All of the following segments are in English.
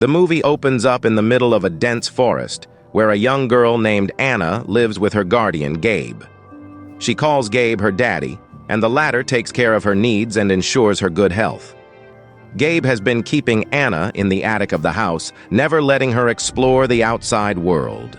The movie opens up in the middle of a dense forest, where a young girl named Anna lives with her guardian, Gabe. She calls Gabe her daddy, and the latter takes care of her needs and ensures her good health. Gabe has been keeping Anna in the attic of the house, never letting her explore the outside world.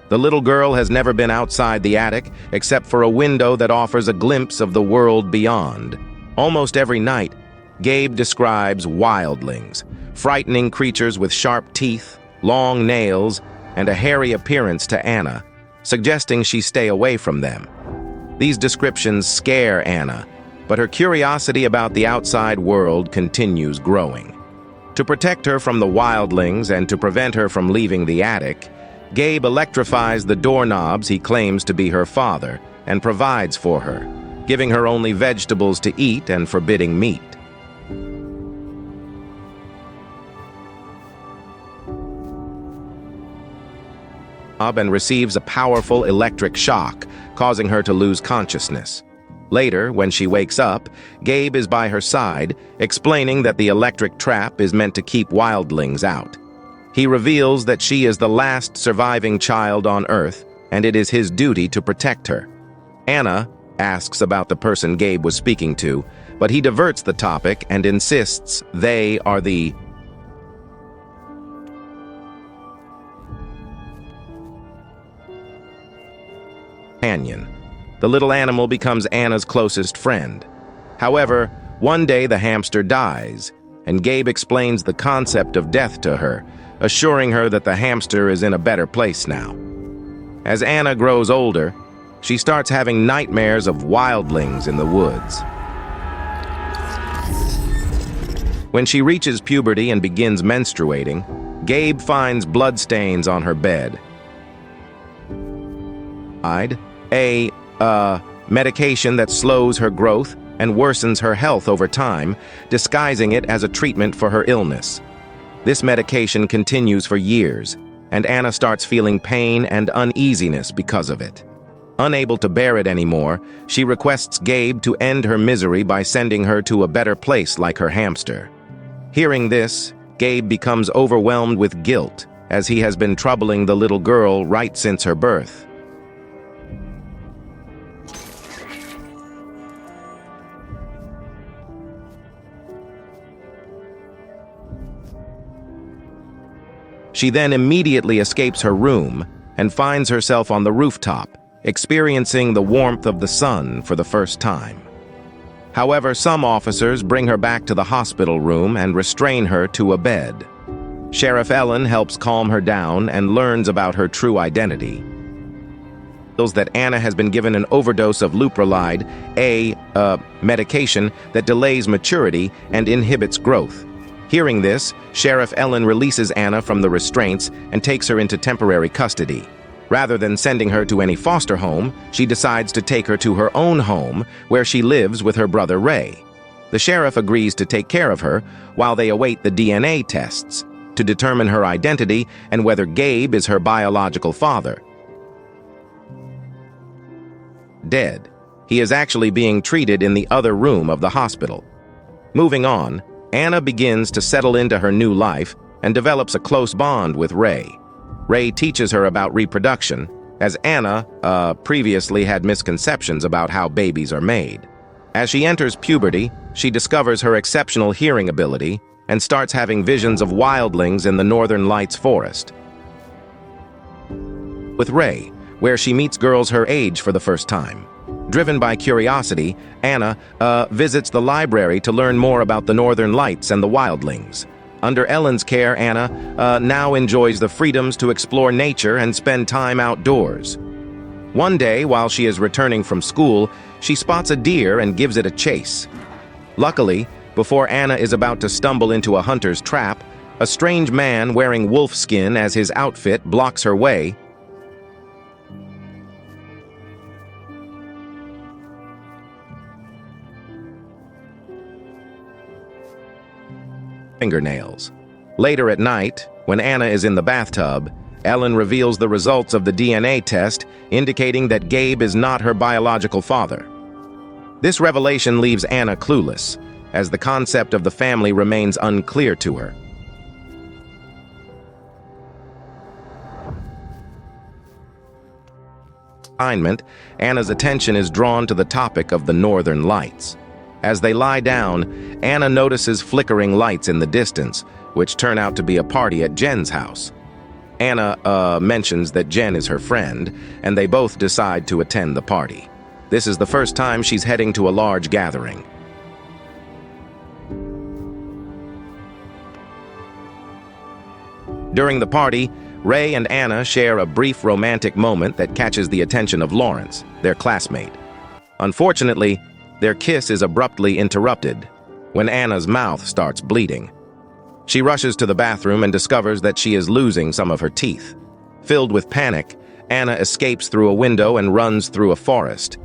The little girl has never been outside the attic, except for a window that offers a glimpse of the world beyond. Almost every night, Gabe describes wildlings, frightening creatures with sharp teeth, long nails, and a hairy appearance to Anna, suggesting she stay away from them. These descriptions scare Anna, but her curiosity about the outside world continues growing. To protect her from the wildlings and to prevent her from leaving the attic, Gabe electrifies the doorknobs he claims to be her father and provides for her, giving her only vegetables to eat and forbidding meat. And receives a powerful electric shock, causing her to lose consciousness. Later, when she wakes up, Gabe is by her side, explaining that the electric trap is meant to keep wildlings out. He reveals that she is the last surviving child on Earth, and it is his duty to protect her. Anna asks about the person Gabe was speaking to, but he diverts the topic and insists they are the companion. The little animal becomes Anna's closest friend. However, one day the hamster dies, and Gabe explains the concept of death to her, assuring her that the hamster is in a better place now. As Anna grows older, she starts having nightmares of wildlings in the woods. When she reaches puberty and begins menstruating, Gabe finds bloodstains on her bed. A medication that slows her growth and worsens her health over time, disguising it as a treatment for her illness. This medication continues for years, and Anna starts feeling pain and uneasiness because of it. Unable to bear it anymore, she requests Gabe to end her misery by sending her to a better place like her hamster. Hearing this, Gabe becomes overwhelmed with guilt, as he has been troubling the little girl right since her birth. She then immediately escapes her room and finds herself on the rooftop, experiencing the warmth of the sun for the first time. However, some officers bring her back to the hospital room and restrain her to a bed. Sheriff Ellen helps calm her down and learns about her true identity. That Anna has been given an overdose of leuprolide, a medication that delays maturity and inhibits growth. Hearing this, Sheriff Ellen releases Anna from the restraints and takes her into temporary custody. Rather than sending her to any foster home, she decides to take her to her own home, where she lives with her brother Ray. The sheriff agrees to take care of her while they await the DNA tests to determine her identity and whether Gabe is her biological father. Dead. He is actually being treated in the other room of the hospital. Moving on, Anna begins to settle into her new life and develops a close bond with Ray. Ray teaches her about reproduction, as Anna previously had misconceptions about how babies are made. As she enters puberty, she discovers her exceptional hearing ability and starts having visions of wildlings in the Northern Lights forest. With Ray, where she meets girls her age for the first time. Driven by curiosity, Anna visits the library to learn more about the Northern Lights and the wildlings. Under Ellen's care, Anna now enjoys the freedoms to explore nature and spend time outdoors. One day, while she is returning from school, she spots a deer and gives it a chase. Luckily, before Anna is about to stumble into a hunter's trap, a strange man wearing wolf skin as his outfit blocks her way. Fingernails. Later at night, when Anna is in the bathtub, Ellen reveals the results of the DNA test, indicating that Gabe is not her biological father. This revelation leaves Anna clueless, as the concept of the family remains unclear to her. Alignment, Anna's attention is drawn to the topic of the northern lights. As they lie down, Anna notices flickering lights in the distance, which turn out to be a party at Jen's house. Anna mentions that Jen is her friend, and they both decide to attend the party. This is the first time she's heading to a large gathering. During the party, Ray and Anna share a brief romantic moment that catches the attention of Lawrence, their classmate. Unfortunately, their kiss is abruptly interrupted when Anna's mouth starts bleeding. She rushes to the bathroom and discovers that she is losing some of her teeth. Filled with panic, Anna escapes through a window and runs through a forest.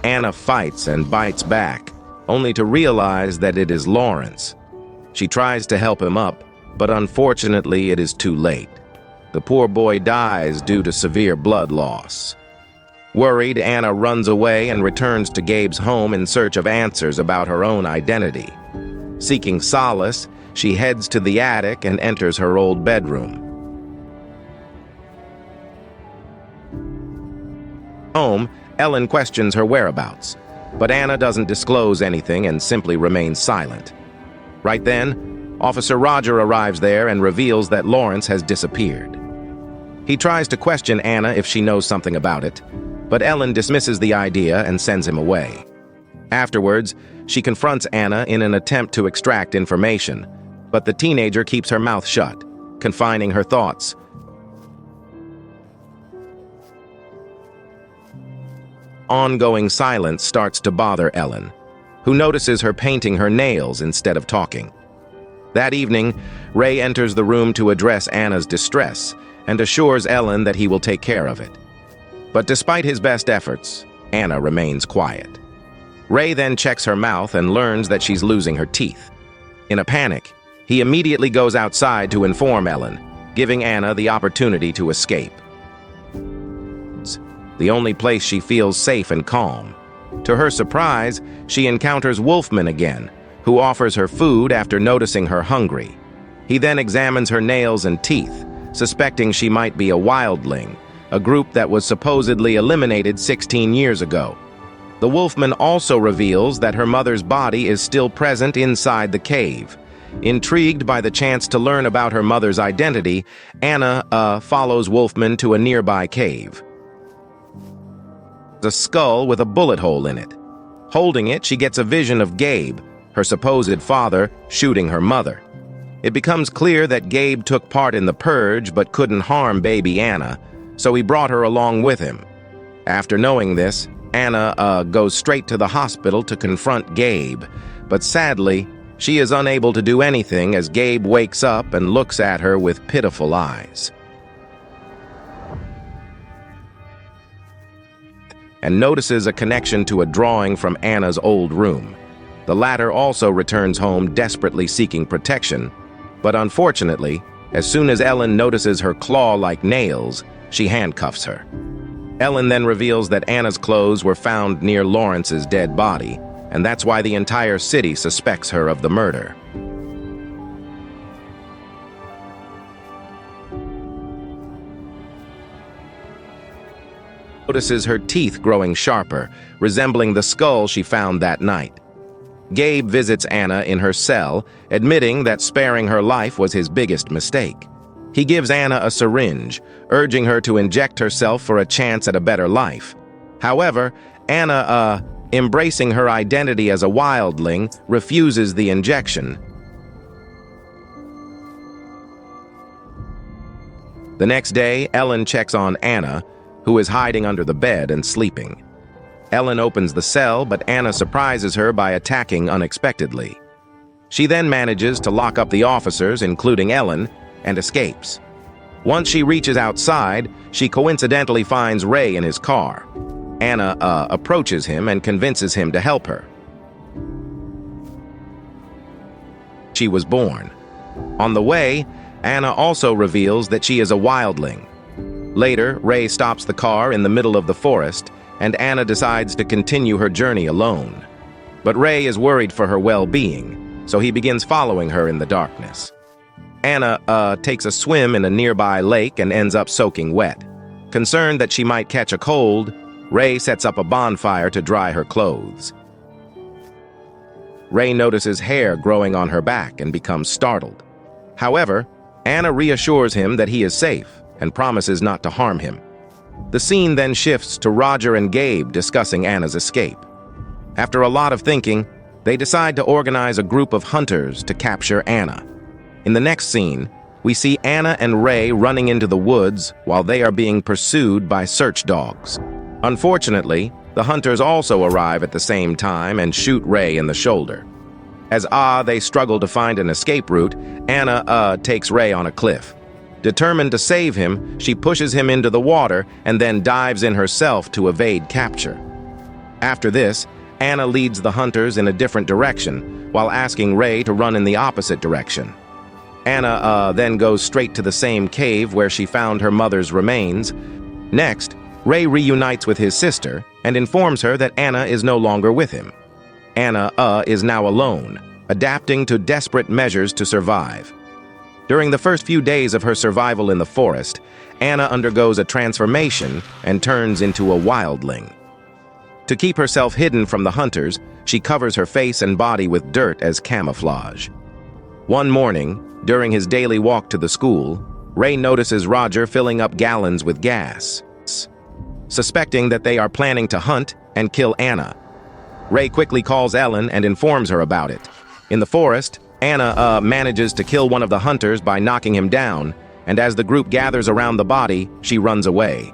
Anna fights and bites back, only to realize that it is Lawrence. She tries to help him up, but unfortunately it is too late. The poor boy dies due to severe blood loss. Worried, Anna runs away and returns to Gabe's home in search of answers about her own identity. Seeking solace, she heads to the attic and enters her old bedroom. Home, Ellen questions her whereabouts, but Anna doesn't disclose anything and simply remains silent. Right then, Officer Roger arrives there and reveals that Lawrence has disappeared. He tries to question Anna if she knows something about it, but Ellen dismisses the idea and sends him away. Afterwards, she confronts Anna in an attempt to extract information, but the teenager keeps her mouth shut, confining her thoughts. Ongoing silence starts to bother Ellen, who notices her painting her nails instead of talking. That evening, Ray enters the room to address Anna's distress and assures Ellen that he will take care of it. But despite his best efforts, Anna remains quiet. Ray then checks her mouth and learns that she's losing her teeth. In a panic, he immediately goes outside to inform Ellen, giving Anna the opportunity to escape. The only place she feels safe and calm. To her surprise, she encounters Wolfman again, who offers her food after noticing her hungry. He then examines her nails and teeth, suspecting she might be a Wildling, a group that was supposedly eliminated 16 years ago. The Wolfman also reveals that her mother's body is still present inside the cave. Intrigued by the chance to learn about her mother's identity, Anna follows Wolfman to a nearby cave. A skull with a bullet hole in it. Holding it, she gets a vision of Gabe, her supposed father, shooting her mother. It becomes clear that Gabe took part in the purge but couldn't harm baby Anna, so he brought her along with him. After knowing this, Anna goes straight to the hospital to confront Gabe, but sadly, she is unable to do anything as Gabe wakes up and looks at her with pitiful eyes. And notices a connection to a drawing from Anna's old room. The latter also returns home desperately seeking protection, but unfortunately, as soon as Ellen notices her claw-like nails, she handcuffs her. Ellen then reveals that Anna's clothes were found near Lawrence's dead body, and that's why the entire city suspects her of the murder. Notices her teeth growing sharper, resembling the skull she found that night. Gabe visits Anna in her cell, admitting that sparing her life was his biggest mistake. He gives Anna a syringe, urging her to inject herself for a chance at a better life. However, Anna, embracing her identity as a Wildling, refuses the injection. The next day, Ellen checks on Anna, who is hiding under the bed and sleeping. Ellen opens the cell, but Anna surprises her by attacking unexpectedly. She then manages to lock up the officers, including Ellen, and escapes. Once she reaches outside, she coincidentally finds Ray in his car. Anna approaches him and convinces him to help her. She was born. On the way, Anna also reveals that she is a Wildling. Later, Ray stops the car in the middle of the forest, and Anna decides to continue her journey alone. But Ray is worried for her well-being, so he begins following her in the darkness. Anna takes a swim in a nearby lake and ends up soaking wet. Concerned that she might catch a cold, Ray sets up a bonfire to dry her clothes. Ray notices hair growing on her back and becomes startled. However, Anna reassures him that he is safe and promises not to harm him. The scene then shifts to Roger and Gabe discussing Anna's escape. After a lot of thinking, they decide to organize a group of hunters to capture Anna. In the next scene, we see Anna and Ray running into the woods while they are being pursued by search dogs. Unfortunately, the hunters also arrive at the same time and shoot Ray in the shoulder. As they struggle to find an escape route, Anna takes Ray on a cliff. Determined to save him, she pushes him into the water and then dives in herself to evade capture. After this, Anna leads the hunters in a different direction, while asking Ray to run in the opposite direction. Anna then goes straight to the same cave where she found her mother's remains. Next, Ray reunites with his sister and informs her that Anna is no longer with him. Anna is now alone, adapting to desperate measures to survive. During the first few days of her survival in the forest, Anna undergoes a transformation and turns into a wildling. To keep herself hidden from the hunters, she covers her face and body with dirt as camouflage. One morning, during his daily walk to the school, Ray notices Roger filling up gallons with gas. Suspecting that they are planning to hunt and kill Anna, Ray quickly calls Ellen and informs her about it. In the forest, Anna manages to kill one of the hunters by knocking him down, and as the group gathers around the body, she runs away.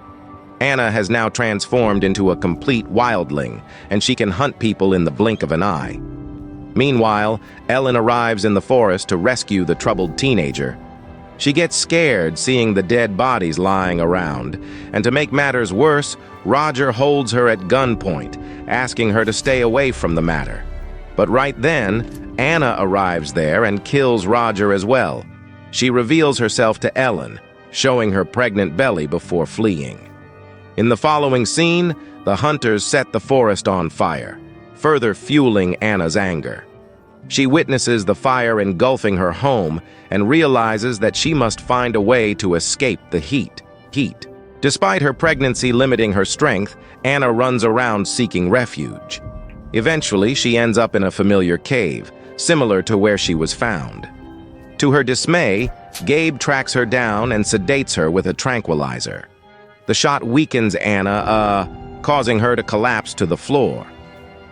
Anna has now transformed into a complete wildling, and she can hunt people in the blink of an eye. Meanwhile, Ellen arrives in the forest to rescue the troubled teenager. She gets scared seeing the dead bodies lying around, and to make matters worse, Roger holds her at gunpoint, asking her to stay away from the matter. But right then, Anna arrives there and kills Roger as well. She reveals herself to Ellen, showing her pregnant belly before fleeing. In the following scene, the hunters set the forest on fire, further fueling Anna's anger. She witnesses the fire engulfing her home and realizes that she must find a way to escape the heat. Despite her pregnancy limiting her strength, Anna runs around seeking refuge. Eventually, she ends up in a familiar cave, similar to where she was found. To her dismay, Gabe tracks her down and sedates her with a tranquilizer. The shot weakens Anna, causing her to collapse to the floor.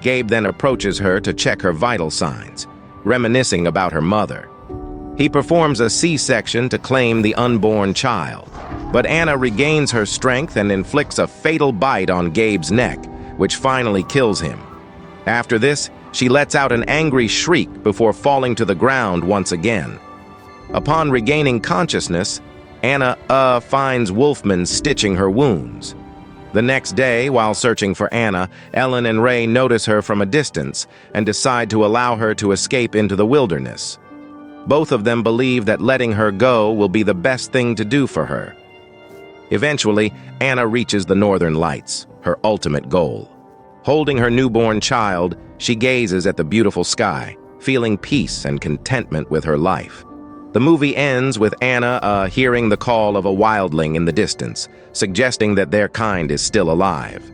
Gabe then approaches her to check her vital signs, reminiscing about her mother. He performs a C-section to claim the unborn child, but Anna regains her strength and inflicts a fatal bite on Gabe's neck, which finally kills him. After this, she lets out an angry shriek before falling to the ground once again. Upon regaining consciousness, Anna finds Wolfman stitching her wounds. The next day, while searching for Anna, Ellen and Ray notice her from a distance and decide to allow her to escape into the wilderness. Both of them believe that letting her go will be the best thing to do for her. Eventually, Anna reaches the Northern Lights, her ultimate goal. Holding her newborn child, she gazes at the beautiful sky, feeling peace and contentment with her life. The movie ends with Anna hearing the call of a wildling in the distance, suggesting that their kind is still alive.